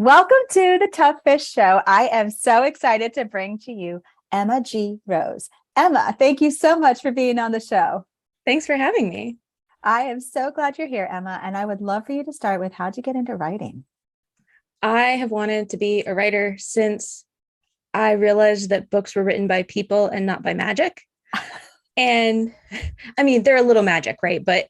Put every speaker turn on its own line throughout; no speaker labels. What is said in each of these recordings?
Welcome to the Tough Fish Show. I am so excited to bring to you Emma G. Rose. Emma, thank you so much for being on the show.
Thanks for having me.
I am so glad you're here, Emma, and I would love for you to start with how'd you get into writing?
I have wanted to be a writer since I realized that books were written by people and not by magic. And I mean, they're a little magic, right? But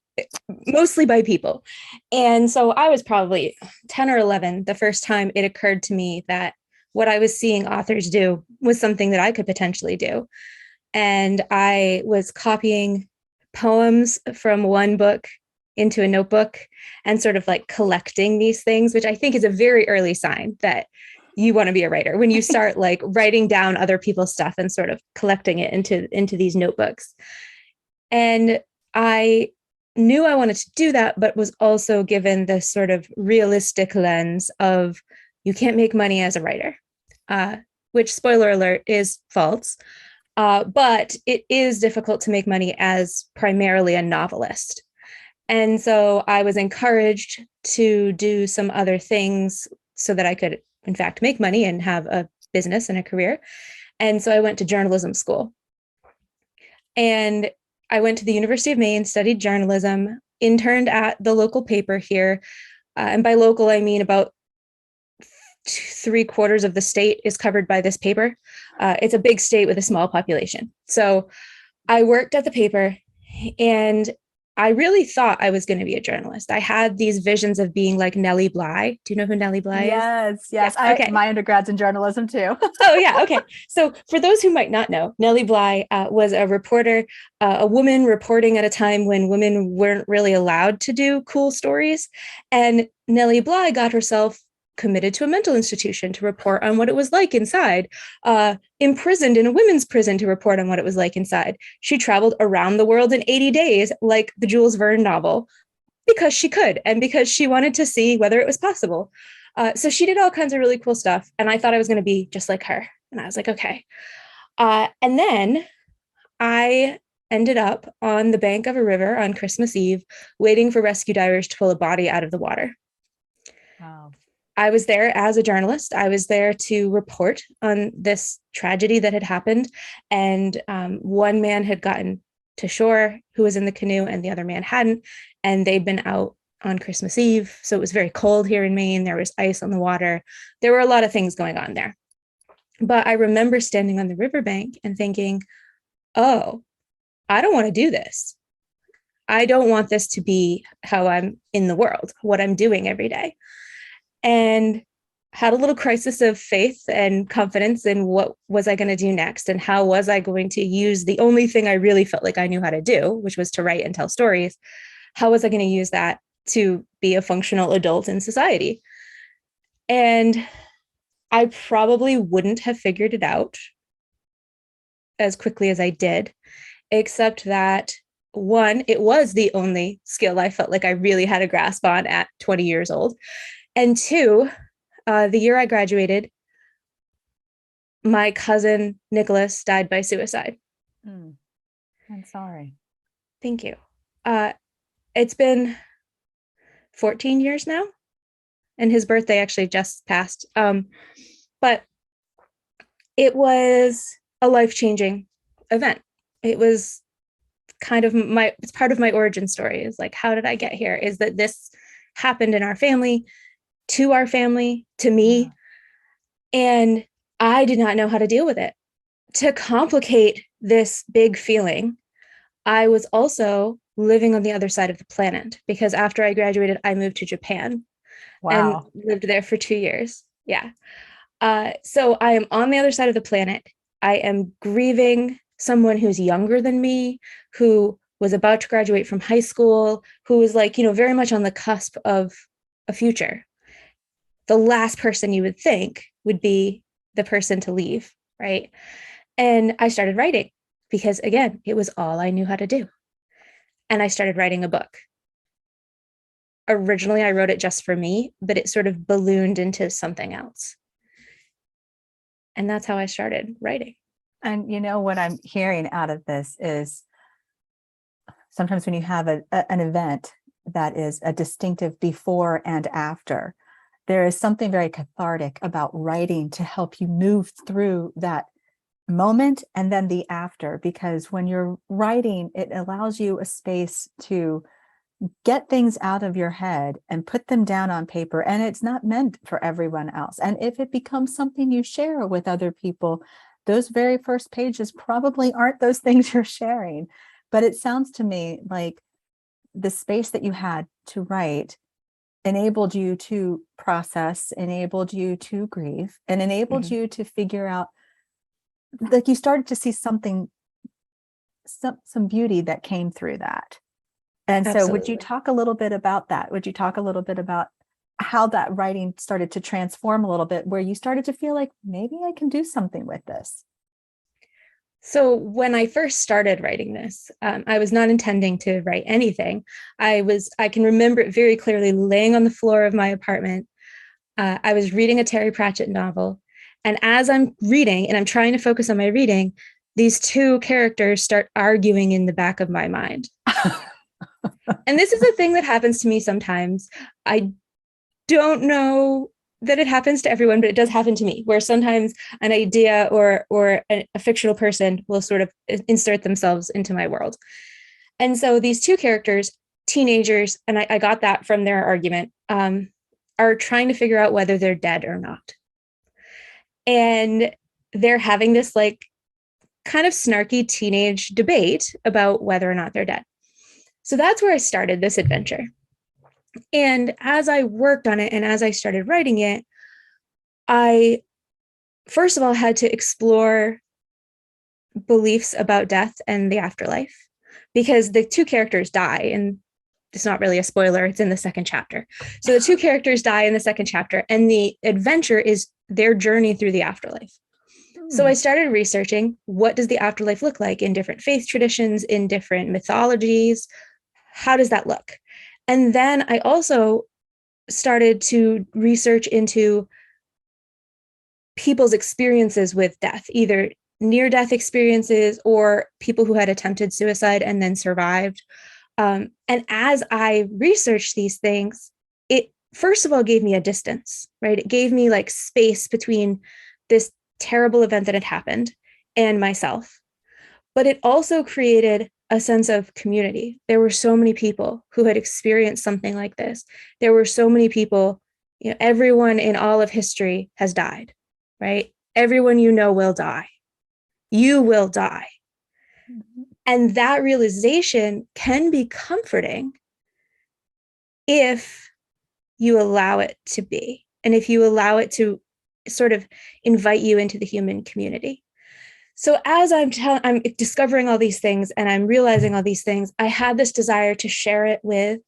mostly by people. And so I was probably 10 or 11 the first time it occurred to me that what I was seeing authors do was something that I could potentially do. And I was copying poems from one book into a notebook and sort of like collecting these things, which I think is a very early sign that you want to be a writer when you start like writing down other people's stuff and sort of collecting it into these notebooks. And I knew I wanted to do that, but was also given this sort of realistic lens of you can't make money as a writer, which, spoiler alert, is false. But it is difficult to make money as primarily a novelist. And so I was encouraged to do some other things so that I could, in fact, make money and have a business and a career. And so I went to journalism school. And I went to the University of Maine, studied journalism, interned at the local paper here. And by local, I mean about 3/4 of the state is covered by this paper. It's a big state with a small population. So I worked at the paper and I really thought I was going to be a journalist. I had these visions of being like Nellie Bly. Do you know who Nellie Bly is?
Yes.
Yeah, okay.
My undergrad's in journalism too.
Oh, yeah. Okay. So for those who might not know, Nellie Bly was a reporter, a woman reporting at a time when women weren't really allowed to do cool stories. And Nellie Bly got herself committed to a mental institution to report on what it was like inside, imprisoned in a women's prison to report on what it was like inside. She traveled around the world in 80 days, like the Jules Verne novel, because she could and because she wanted to see whether it was possible. So she did all kinds of really cool stuff. And I thought I was going to be just like her. And I was like, okay. And then I ended up on the bank of a river on Christmas Eve, waiting for rescue divers to pull a body out of the water.
Wow.
I was there as a journalist. I was there to report on this tragedy that had happened. And one man had gotten to shore who was in the canoe and the other man hadn't. And they'd been out on Christmas Eve. So it was very cold here in Maine. There was ice on the water. There were a lot of things going on there. But I remember standing on the riverbank and thinking, oh, I don't want to do this. I don't want this to be how I'm in the world, what I'm doing every day. And had a little crisis of faith and confidence in what was I going to do next and how was I going to use the only thing I really felt like I knew how to do, which was to write and tell stories. How was I going to use that to be a functional adult in society? And I probably wouldn't have figured it out as quickly as I did, except that one, it was the only skill I felt like I really had a grasp on at 20 years old. And two, the year I graduated, my cousin Nicholas died by suicide.
I'm sorry.
Thank you. It's been 14 years now, and his birthday actually just passed. But it was a life-changing event. It was kind of it's part of my origin story. Is like, how did I get here? Is that this happened in our family, to our family, to me, and I did not know how to deal with it. To complicate this big feeling, I was also living on the other side of the planet because after I graduated, I moved to Japan.
Wow.
And lived there for 2 years. Yeah. So I am on the other side of the planet. I am grieving someone who's younger than me, who was about to graduate from high school, who was like, very much on the cusp of a future. The last person you would think would be the person to leave, right? And I started writing because, again, it was all I knew how to do. And I started writing a book. Originally, I wrote it just for me, but it sort of ballooned into something else. And that's how I started writing.
And what I'm hearing out of this is sometimes when you have an event that is a distinctive before and after, there is something very cathartic about writing to help you move through that moment and then the after, because when you're writing, it allows you a space to get things out of your head and put them down on paper. And it's not meant for everyone else. And if it becomes something you share with other people, those very first pages probably aren't those things you're sharing. But it sounds to me like the space that you had to write enabled you to process, enabled you to grieve, and enabled
Mhm.
you to figure out, like you started to see something, some beauty that came through that. And so would you
Absolutely.
talk a little bit about that? Would you talk a little bit about how that writing started to transform a little bit, where you started to feel like maybe I can do something with this?
So when I first started writing this, I was not intending to write anything. I can remember it very clearly laying on the floor of my apartment. I was reading a Terry Pratchett novel. And as I'm reading and I'm trying to focus on my reading, these two characters start arguing in the back of my mind. And this is a thing that happens to me sometimes. I don't know that it happens to everyone, but it does happen to me, where sometimes an idea or a fictional person will sort of insert themselves into my world. And so these two characters, teenagers, and I got that from their argument, are trying to figure out whether they're dead or not. And they're having this like kind of snarky teenage debate about whether or not they're dead. So that's where I started this adventure. And as I worked on it and as I started writing it, I first of all had to explore beliefs about death and the afterlife, because the two characters die, and it's not really a spoiler, it's in the second chapter. So the two characters die in the second chapter, and the adventure is their journey through the afterlife. So I started researching, what does the afterlife look like in different faith traditions, in different mythologies? How does that look? And then I also started to research into people's experiences with death, either near-death experiences or people who had attempted suicide and then survived. And as I researched these things, it first of all gave me a distance, right? It gave me like space between this terrible event that had happened and myself. But it also created a sense of community. There were so many people who had experienced something like this. There were so many people, everyone in all of history has died, right? Everyone you know will die. You will die.
Mhm.
And that realization can be comforting if you allow it to be, and if you allow it to sort of invite you into the human community. So as I'm discovering all these things and I'm realizing all these things, I had this desire to share it with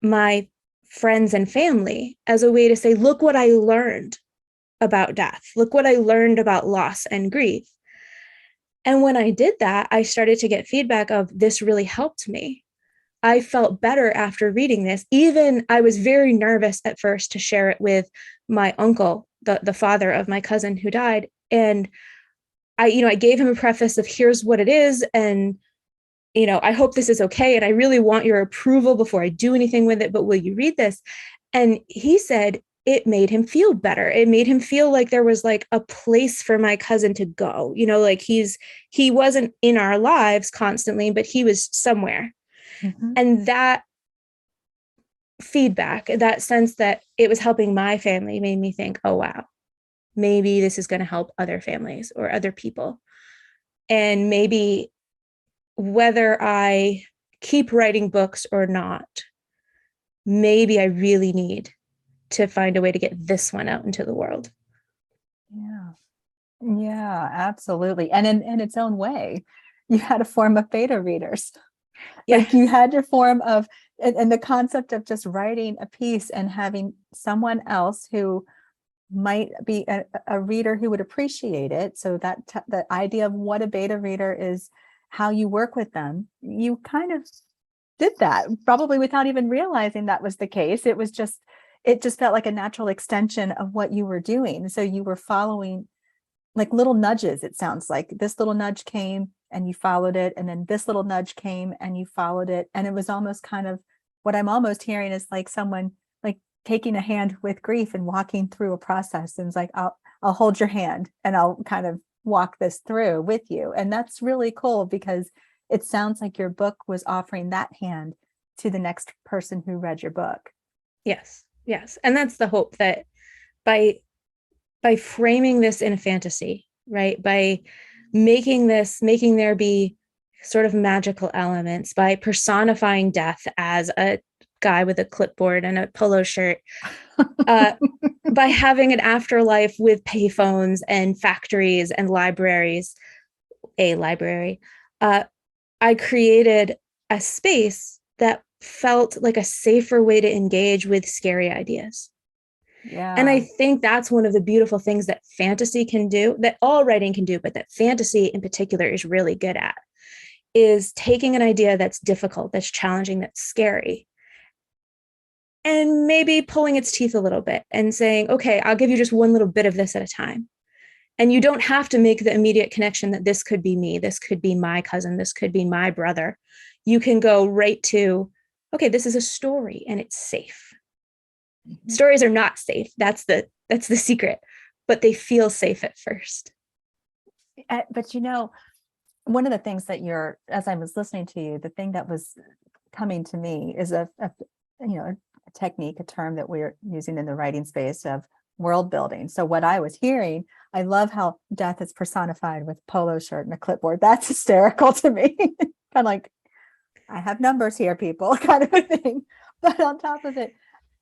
my friends and family as a way to say, look what I learned about death. Look what I learned about loss and grief. And when I did that, I started to get feedback of, this really helped me. I felt better after reading this. Even I was very nervous at first to share it with my uncle, the father of my cousin who died. And I gave him a preface of, here's what it is. And, I hope this is okay. And I really want your approval before I do anything with it, but will you read this? And he said it made him feel better. It made him feel like there was like a place for my cousin to go, like he wasn't in our lives constantly, but he was somewhere.
Mhm.
And that feedback, that sense that it was helping my family, made me think, oh, wow, maybe this is going to help other families or other people. And maybe whether I keep writing books or not, maybe I really need to find a way to get this one out into the world.
Yeah. Yeah, absolutely. And in its own way, you had a form of beta readers.
Yeah.
Like you had your form of, and the concept of just writing a piece and having someone else who might be a reader who would appreciate it. So that the idea of what a beta reader is, how you work with them, you kind of did that probably without even realizing that was the case. It just felt like a natural extension of what you were doing. So you were following like little nudges. It sounds like this little nudge came and you followed it, and then this little nudge came and you followed it, and it was almost kind of, what I'm almost hearing is like someone like taking a hand with grief and walking through a process. And it's like, I'll hold your hand and I'll kind of walk this through with you. And that's really cool because it sounds like your book was offering that hand to the next person who read your book.
Yes. Yes. And that's the hope, that by framing this in a fantasy, right? By making there be sort of magical elements, by personifying death as a guy with a clipboard and a polo shirt, by having an afterlife with payphones and factories and libraries, a library, I created a space that felt like a safer way to engage with scary ideas.
Yeah.
And I think that's one of the beautiful things that fantasy can do, that all writing can do, but that fantasy in particular is really good at, is taking an idea that's difficult, that's challenging, that's scary, and maybe pulling its teeth a little bit and saying, okay, I'll give you just one little bit of this at a time. And you don't have to make the immediate connection that this could be me, this could be my cousin, this could be my brother. You can go right to, okay, this is a story and it's safe. Mm-hmm. Stories are not safe. That's the secret, but they feel safe at first.
But one of the things that as I was listening to you, the thing that was coming to me is a technique, a term that we're using in the writing space of world building. So what I was hearing, I love how death is personified with a polo shirt and a clipboard. That's hysterical to me. Kind of like, I have numbers here, people, kind of a thing. But on top of it,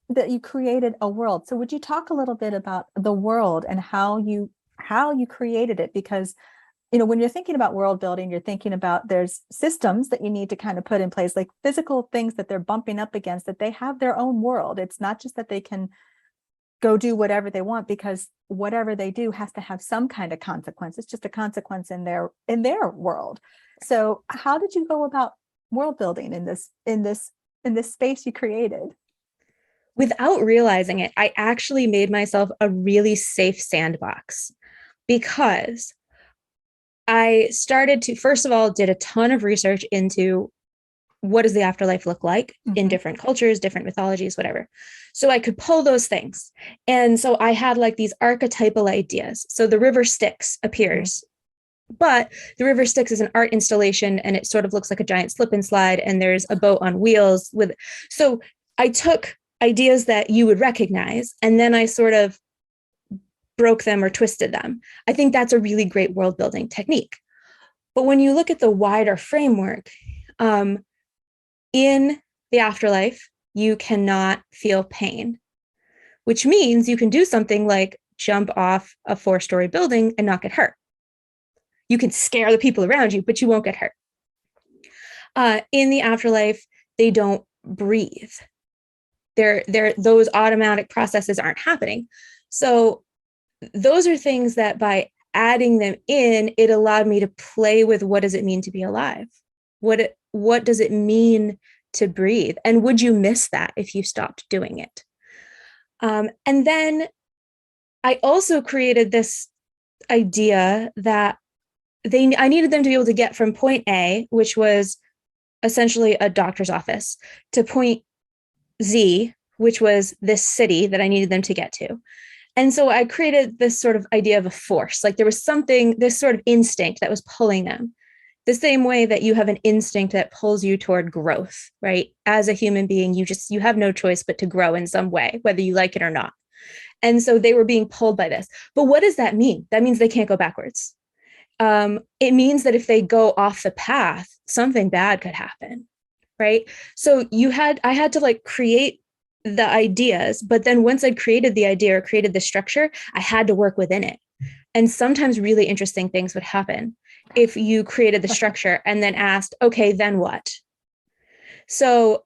that you created a world. So would you talk a little bit about the world and how you created it? Because when you're thinking about world building, you're thinking about there's systems that you need to kind of put in place, like physical things that they're bumping up against, that they have their own world. It's not just that they can go do whatever they want, because whatever they do has to have some kind of consequence. It's just a consequence in their world. So how did you go about world building in this space you created?
Without realizing it, I actually made myself a really safe sandbox, because I started to, first of all, did a ton of research into what does the afterlife look like in different cultures, different mythologies, whatever. So I could pull those things. And so I had like these archetypal ideas. So the river Styx appears, but the river Styx is an art installation and it sort of looks like a giant slip and slide. And there's a boat on wheels so I took ideas that you would recognize, and then I sort of broke them or twisted them. I think that's a really great world building technique. But when you look at the wider framework, in the afterlife, you cannot feel pain, which means you can do something like jump off a 4-story building and not get hurt. You can scare the people around you, but you won't get hurt. In the afterlife, they don't breathe. Those automatic processes aren't happening. So those are things that by adding them in, it allowed me to play with, what does it mean to be alive? What does it mean to breathe? And would you miss that if you stopped doing it? And then I also created this idea that I needed them to be able to get from point A, which was essentially a doctor's office, to point Z, which was this city that I needed them to get to. And so I created this sort of idea of a force, like there was this sort of instinct that was pulling them. The same way that you have an instinct that pulls you toward growth, right? As a human being, you have no choice but to grow in some way, whether you like it or not. And so they were being pulled by this. But what does that mean? That means they can't go backwards. It means that if they go off the path, something bad could happen, right? So I had to like create the ideas, but then once I'd created the idea or created the structure, I had to work within it. And sometimes really interesting things would happen if you created the structure and then asked, okay, then what? So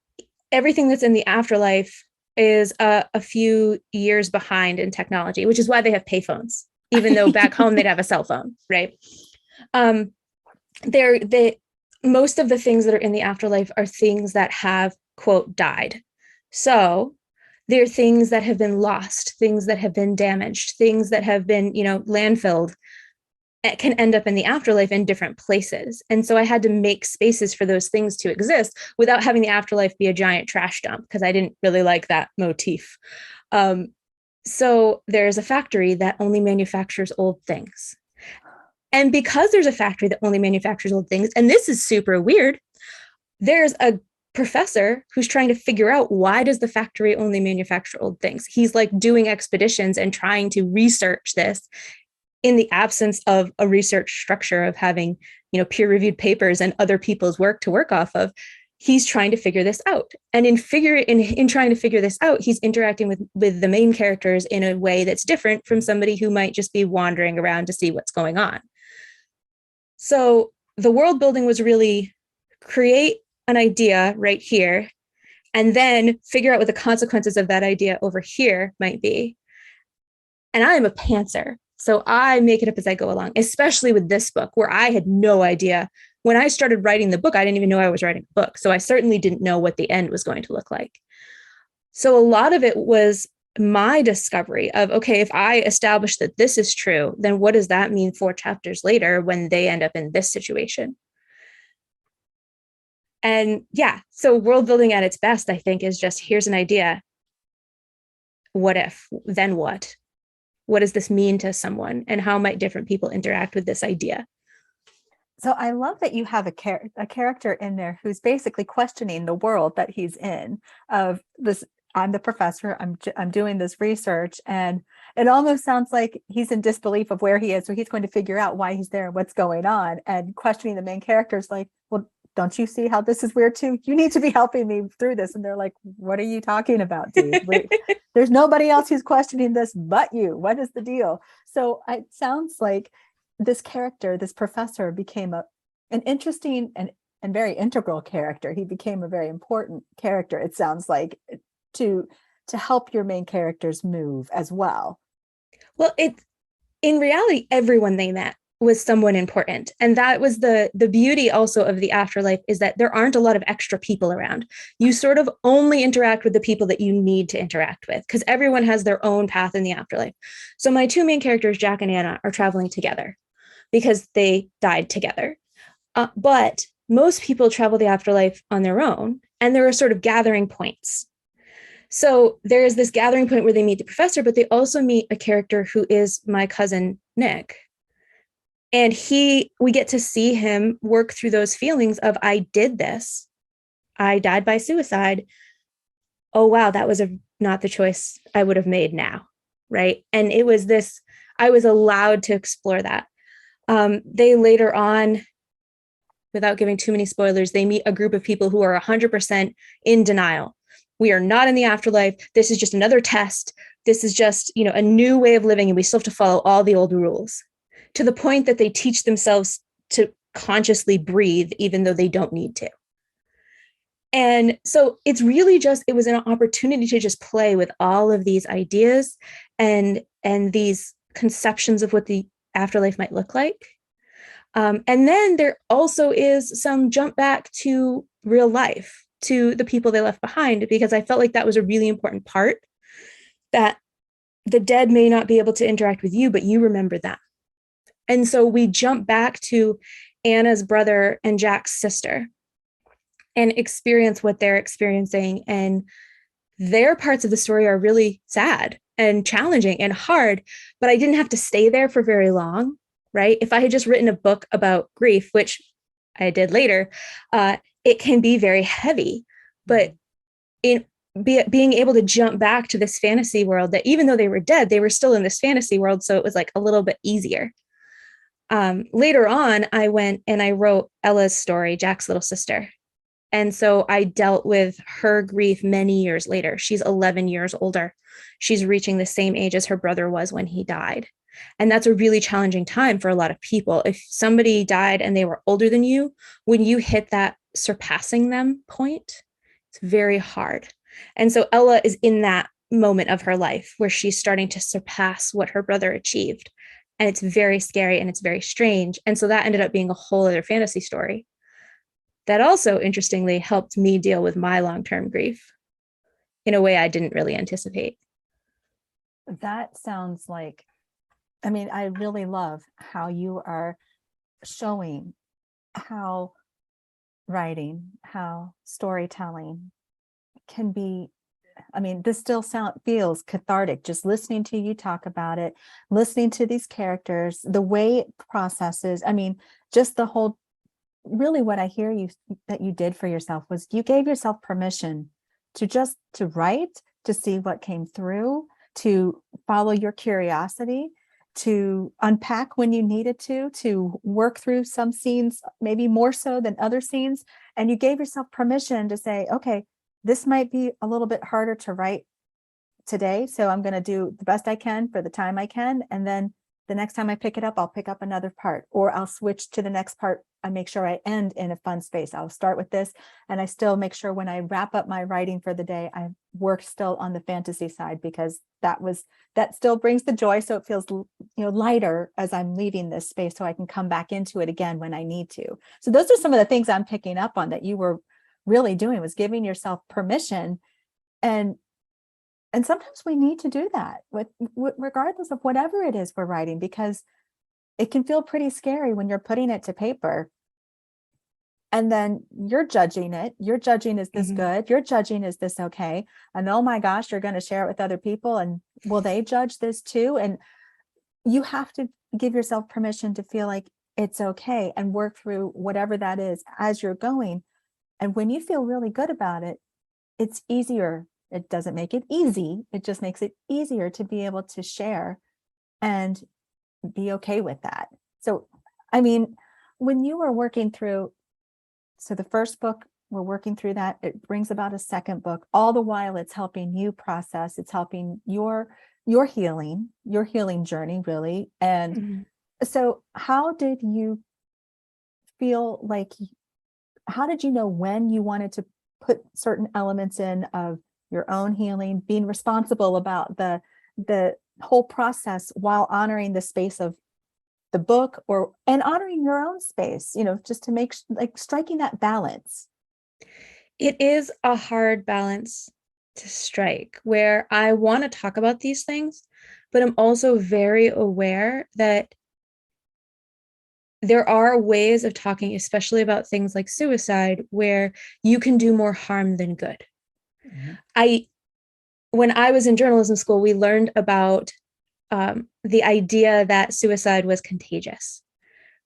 everything that's in the afterlife is a few years behind in technology, which is why they have payphones, even though back home they'd have a cell phone, right? Most of the things that are in the afterlife are things that have, quote, died. So they're things that have been lost, things that have been damaged, things that have been, landfilled. can end up in the afterlife in different places. And so I had to make spaces for those things to exist without having the afterlife be a giant trash dump, because I didn't really like that motif. So there's a factory that only manufactures old things. And because there's a factory that only manufactures old things, and this is super weird, there's a professor who's trying to figure out, why does the factory only manufacture old things? He's like doing expeditions and trying to research this in the absence of a research structure of having, peer-reviewed papers and other people's work to work off of. He's trying to figure this out. And in trying to figure this out, he's interacting with the main characters in a way that's different from somebody who might just be wandering around to see what's going on. So the world building was really create an idea right here, and then figure out what the consequences of that idea over here might be. And I am a pantser, so I make it up as I go along, especially with this book, where I had no idea. When I started writing the book, I didn't even know I was writing a book. So I certainly didn't know what the end was going to look like. So a lot of it was my discovery of, okay, if I establish that this is true, then what does that mean 4 chapters later when they end up in this situation? And yeah, so world building at its best, I think, is just, here's an idea. What if? Then what? What does this mean to someone? And how might different people interact with this idea?
So I love that you have a character in there who's basically questioning the world that he's in. Of this, I'm the professor, I'm doing this research, and it almost sounds like he's in disbelief of where he is. So he's going to figure out why he's there, what's going on, and questioning the main characters like, well, don't you see how this is weird too? You need to be helping me through this. And they're like, what are you talking about, dude? There's nobody else who's questioning this but you. What is the deal? So it sounds like this character, this professor, became an interesting and very integral character. He became a very important character, it sounds like, to help your main characters move as well.
Well, in reality, everyone they met was someone important. And that was the beauty also of the afterlife, is that there aren't a lot of extra people around. You sort of only interact with the people that you need to interact with, because everyone has their own path in the afterlife. So my 2 main characters, Jack and Anna, are traveling together because they died together. But most people travel the afterlife on their own, and there are sort of gathering points. So there is this gathering point where they meet the professor, but they also meet a character who is my cousin, Nick. And we get to see him work through those feelings of, I did this. I died by suicide. Oh, wow, that was not the choice I would have made now, right? And it was this, I was allowed to explore that. They later on, without giving too many spoilers, they meet a group of people who are 100% in denial. We are not in the afterlife. This is just another test. This is just, a new way of living, and we still have to follow all the old rules, to the point that they teach themselves to consciously breathe, even though they don't need to. And so it's really just, it was an opportunity to just play with all of these ideas and these conceptions of what the afterlife might look like. And then there also is some jump back to real life, to the people they left behind, because I felt like that was a really important part, that the dead may not be able to interact with you, but you remember them. And so we jump back to Anna's brother and Jack's sister and experience what they're experiencing. And their parts of the story are really sad and challenging and hard, but I didn't have to stay there for very long, right? If I had just written a book about grief, which I did later, it can be very heavy. But being able to jump back to this fantasy world, that even though they were dead, they were still in this fantasy world. So it was like a little bit easier. Later on, I went and I wrote Ella's story, Jack's little sister. And so I dealt with her grief many years later. She's 11 years older. She's reaching the same age as her brother was when he died. And that's a really challenging time for a lot of people. If somebody died and they were older than you, when you hit that surpassing them point, it's very hard. And so Ella is in that moment of her life where she's starting to surpass what her brother achieved. And it's very scary and it's very strange. And so that ended up being a whole other fantasy story that also, interestingly, helped me deal with my long-term grief in a way I didn't really anticipate.
That sounds like I mean, I really love how you are showing how writing, how storytelling can be. I mean, this still feels cathartic just listening to you talk about it, listening to these characters, the way it processes. I mean, just the whole, really what I hear you that you did for yourself was you gave yourself permission to write, to see what came through, to follow your curiosity, to unpack when you needed to work through some scenes, maybe more so than other scenes. And you gave yourself permission to say, okay, this might be a little bit harder to write today. So I'm going to do the best I can for the time I can. And then the next time I pick it up, I'll pick up another part, or I'll switch to the next part. I make sure I end in a fun space. I'll start with this. And I still make sure when I wrap up my writing for the day, I work still on the fantasy side, because that still brings the joy. So it feels, lighter as I'm leaving this space, so I can come back into it again when I need to. So those are some of the things I'm picking up on that you were really doing, was giving yourself permission. And sometimes we need to do that with regardless of whatever it is we're writing, because it can feel pretty scary when you're putting it to paper. And then you're judging it. You're judging, is this good? You're judging, is this okay? And oh my gosh, you're going to share it with other people. And will they judge this too? And you have to give yourself permission to feel like it's okay and work through whatever that is as you're going. And when you feel really good about it, it's easier. It doesn't make it easy. It just makes it easier to be able to share and be okay with that. So, I mean, when you were working through, so the first book, we're working through that, it brings about a second book. All the while it's helping you process, it's helping your healing journey, really. And so how did you feel like, how did you know when you wanted to put certain elements in of your own healing, being responsible about the whole process while honoring the space of the book, and honoring your own space, just to make like striking that balance?
It is a hard balance to strike, where I want to talk about these things, but I'm also very aware that there are ways of talking, especially about things like suicide, where you can do more harm than good. When I was in journalism school, we learned about the idea that suicide was contagious,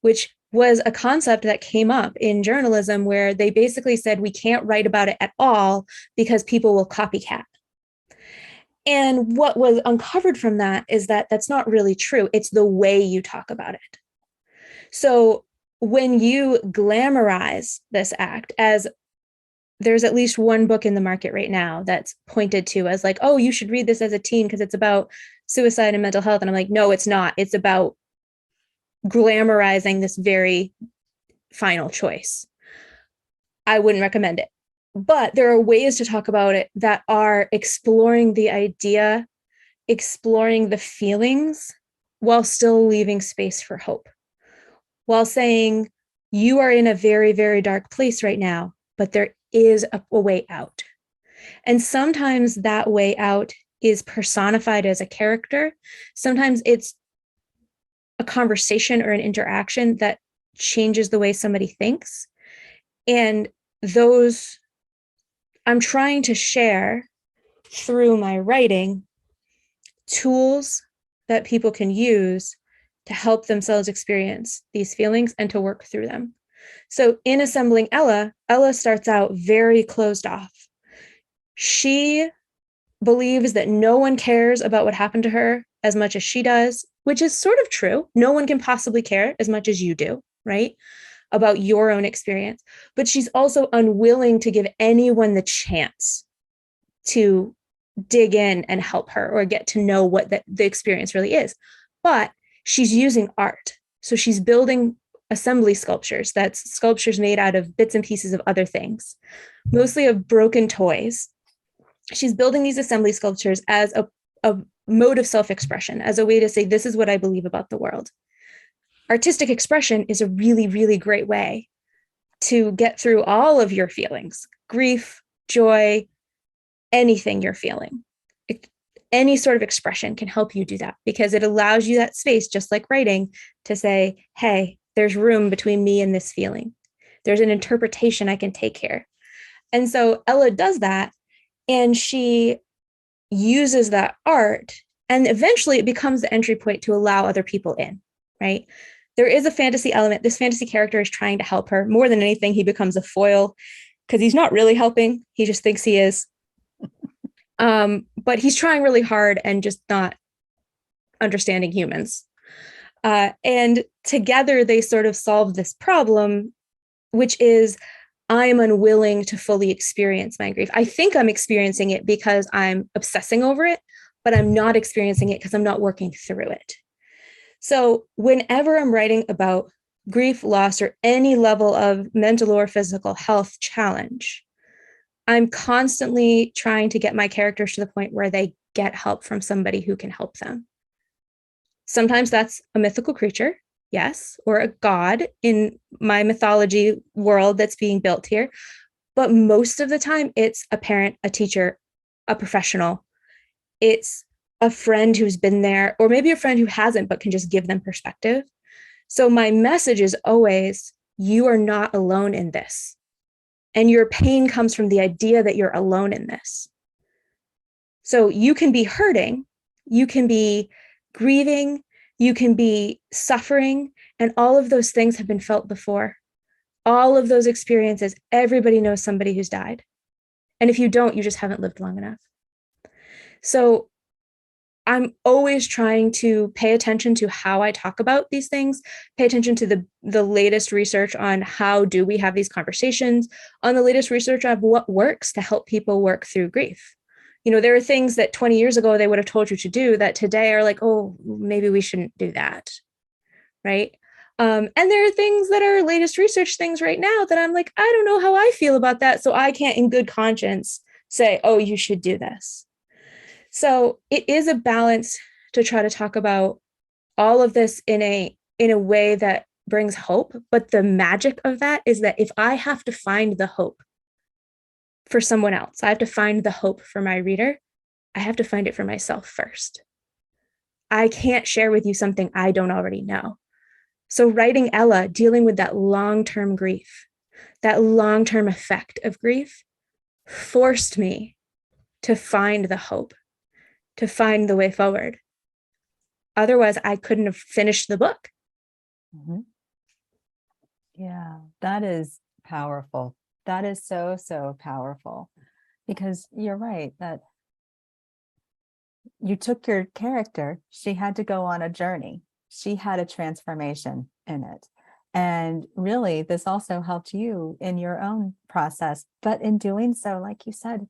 which was a concept that came up in journalism, where they basically said we can't write about it at all because people will copycat. And what was uncovered from that is that that's not really true. It's the way you talk about it. So when you glamorize this act, as there's at least one book in the market right now that's pointed to as like, oh, you should read this as a teen because it's about suicide and mental health. And I'm like, no, it's not. It's about glamorizing this very final choice. I wouldn't recommend it. But there are ways to talk about it that are exploring the idea, exploring the feelings, while still leaving space for hope, while saying, you are in a very, very dark place right now, but there is a way out. And sometimes that way out is personified as a character. Sometimes it's a conversation or an interaction that changes the way somebody thinks. And those I'm trying to share through my writing tools that people can use to help themselves experience these feelings and to work through them. So in assembling Ella starts out very closed off. She believes that no one cares about what happened to her as much as she does, which is sort of true. No one can possibly care as much as you do, right? About your own experience. But she's also unwilling to give anyone the chance to dig in and help her or get to know what the experience really is. But she's using art. So she's building assembly sculptures. That's sculptures made out of bits and pieces of other things, mostly of broken toys. She's building these assembly sculptures as a mode of self-expression, as a way to say, this is what I believe about the world. Artistic expression is a really, really great way to get through all of your feelings, grief, joy, anything you're feeling. any sort of expression can help you do that, because it allows you that space, just like writing, to say, hey, there's room between me and this feeling. There's an interpretation I can take here. And so Ella does that, and she uses that art, and eventually it becomes the entry point to allow other people in, right? There is a fantasy element. This fantasy character is trying to help her. More than anything, he becomes a foil because he's not really helping. He just thinks he is. But he's trying really hard and just not understanding humans. And together they sort of solve this problem, which is, I am unwilling to fully experience my grief. I think I'm experiencing it because I'm obsessing over it, but I'm not experiencing it because I'm not working through it. So whenever I'm writing about grief, loss, or any level of mental or physical health challenge, I'm constantly trying to get my characters to the point where they get help from somebody who can help them. Sometimes that's a mythical creature, yes, or a god in my mythology world that's being built here. But most of the time, it's a parent, a teacher, a professional. It's a friend who's been there, or maybe a friend who hasn't, but can just give them perspective. So my message is always, you are not alone in this. And your pain comes from the idea that you're alone in this. So you can be hurting, you can be grieving, you can be suffering, and all of those things have been felt before. All of those experiences, everybody knows somebody who's died. And if you don't, you just haven't lived long enough. So I'm always trying to pay attention to how I talk about these things, pay attention to the latest research on how do we have these conversations, on the latest research of what works to help people work through grief. You know, there are things that 20 years ago they would have told you to do that today are like, oh, maybe we shouldn't do that, right? And there are things that are latest research things right now that I'm like, I don't know how I feel about that, so I can't in good conscience say, oh, you should do this. So it is a balance to try to talk about all of this in a way that brings hope. But the magic of that is that if I have to find the hope for someone else, I have to find the hope for my reader, I have to find it for myself first. I can't share with you something I don't already know. So writing Ella, dealing with that long-term grief, that long-term effect of grief, forced me to find the hope, to find the way forward. Otherwise, I couldn't have finished the book.
Mm-hmm. Yeah, that is powerful. That is so, so powerful, because you're right that you took your character, she had to go on a journey. She had a transformation in it. And really, this also helped you in your own process. But in doing so, like you said,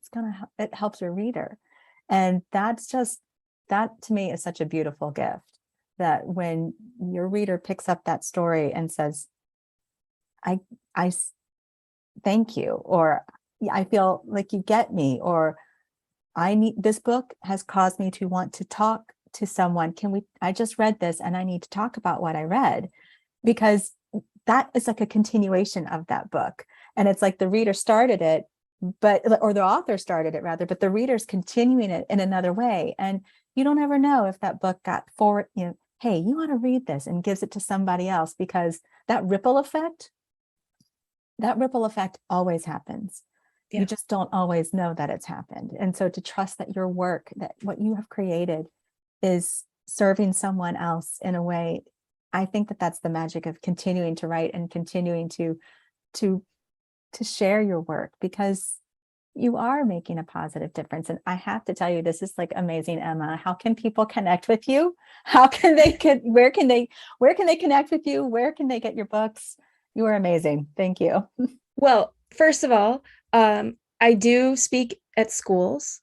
it helps your reader. And that to me is such a beautiful gift, that when your reader picks up that story and says, I thank you, or I feel like you get me, or this book has caused me to want to talk to someone. I just read this and I need to talk about what I read, because that is like a continuation of that book. And it's like the reader started it, or the author started it rather, but the reader's continuing it in another way. And you don't ever know if that book got forward, hey, you want to read this, and gives it to somebody else, because that ripple effect always happens. Yeah. You just don't always know that it's happened. And so to trust that your work, that what you have created is serving someone else in a way, I think that that's the magic of continuing to write and continuing to share your work, because you are making a positive difference. And I have to tell you, this is like amazing, Emma. How can people connect with you? Where can they connect with you? Where can they get your books? You are amazing. Thank you.
Well, first of all, I do speak at schools.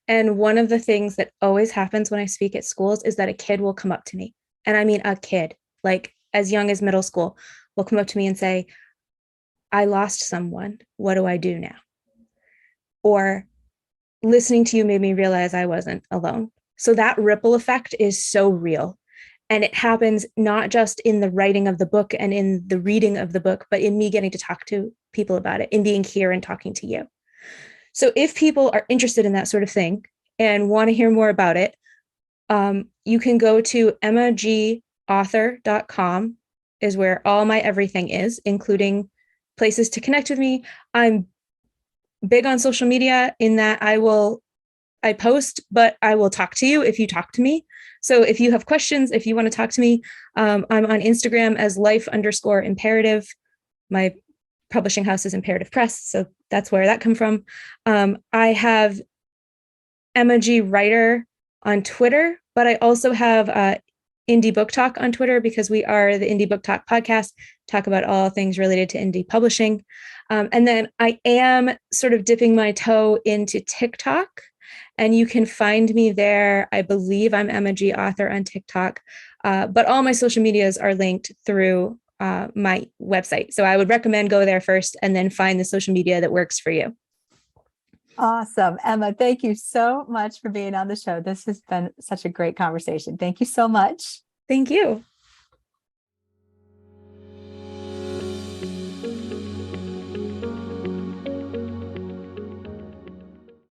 And one of the things that always happens when I speak at schools is that a kid will come up to me. And I mean, a kid, like as young as middle school, will come up to me and say, I lost someone. What do I do now? Or listening to you made me realize I wasn't alone. So that ripple effect is so real. And it happens not just in the writing of the book and in the reading of the book, but in me getting to talk to people about it, in being here and talking to you. So if people are interested in that sort of thing, and want to hear more about it, you can go to emmagauthor.com is where all my everything is, including places to connect with me. I'm big on social media in that I post, but I will talk to you if you talk to me. So if you have questions, if you want to talk to me, I'm on Instagram as life_imperative. My publishing house is Imperative Press, so that's where that come from. I have Emma G. Writer on Twitter, but I also have Indie Book Talk on Twitter because we are the Indie Book Talk podcast, talk about all things related to indie publishing. And then I am sort of dipping my toe into TikTok, and you can find me there. I believe I'm Emma G. Author on TikTok, but all my social medias are linked through my website. So I would recommend go there first and then find the social media that works for you.
Awesome. Emma, thank you so much for being on the show. This has been such a great conversation. Thank you so much.
Thank you.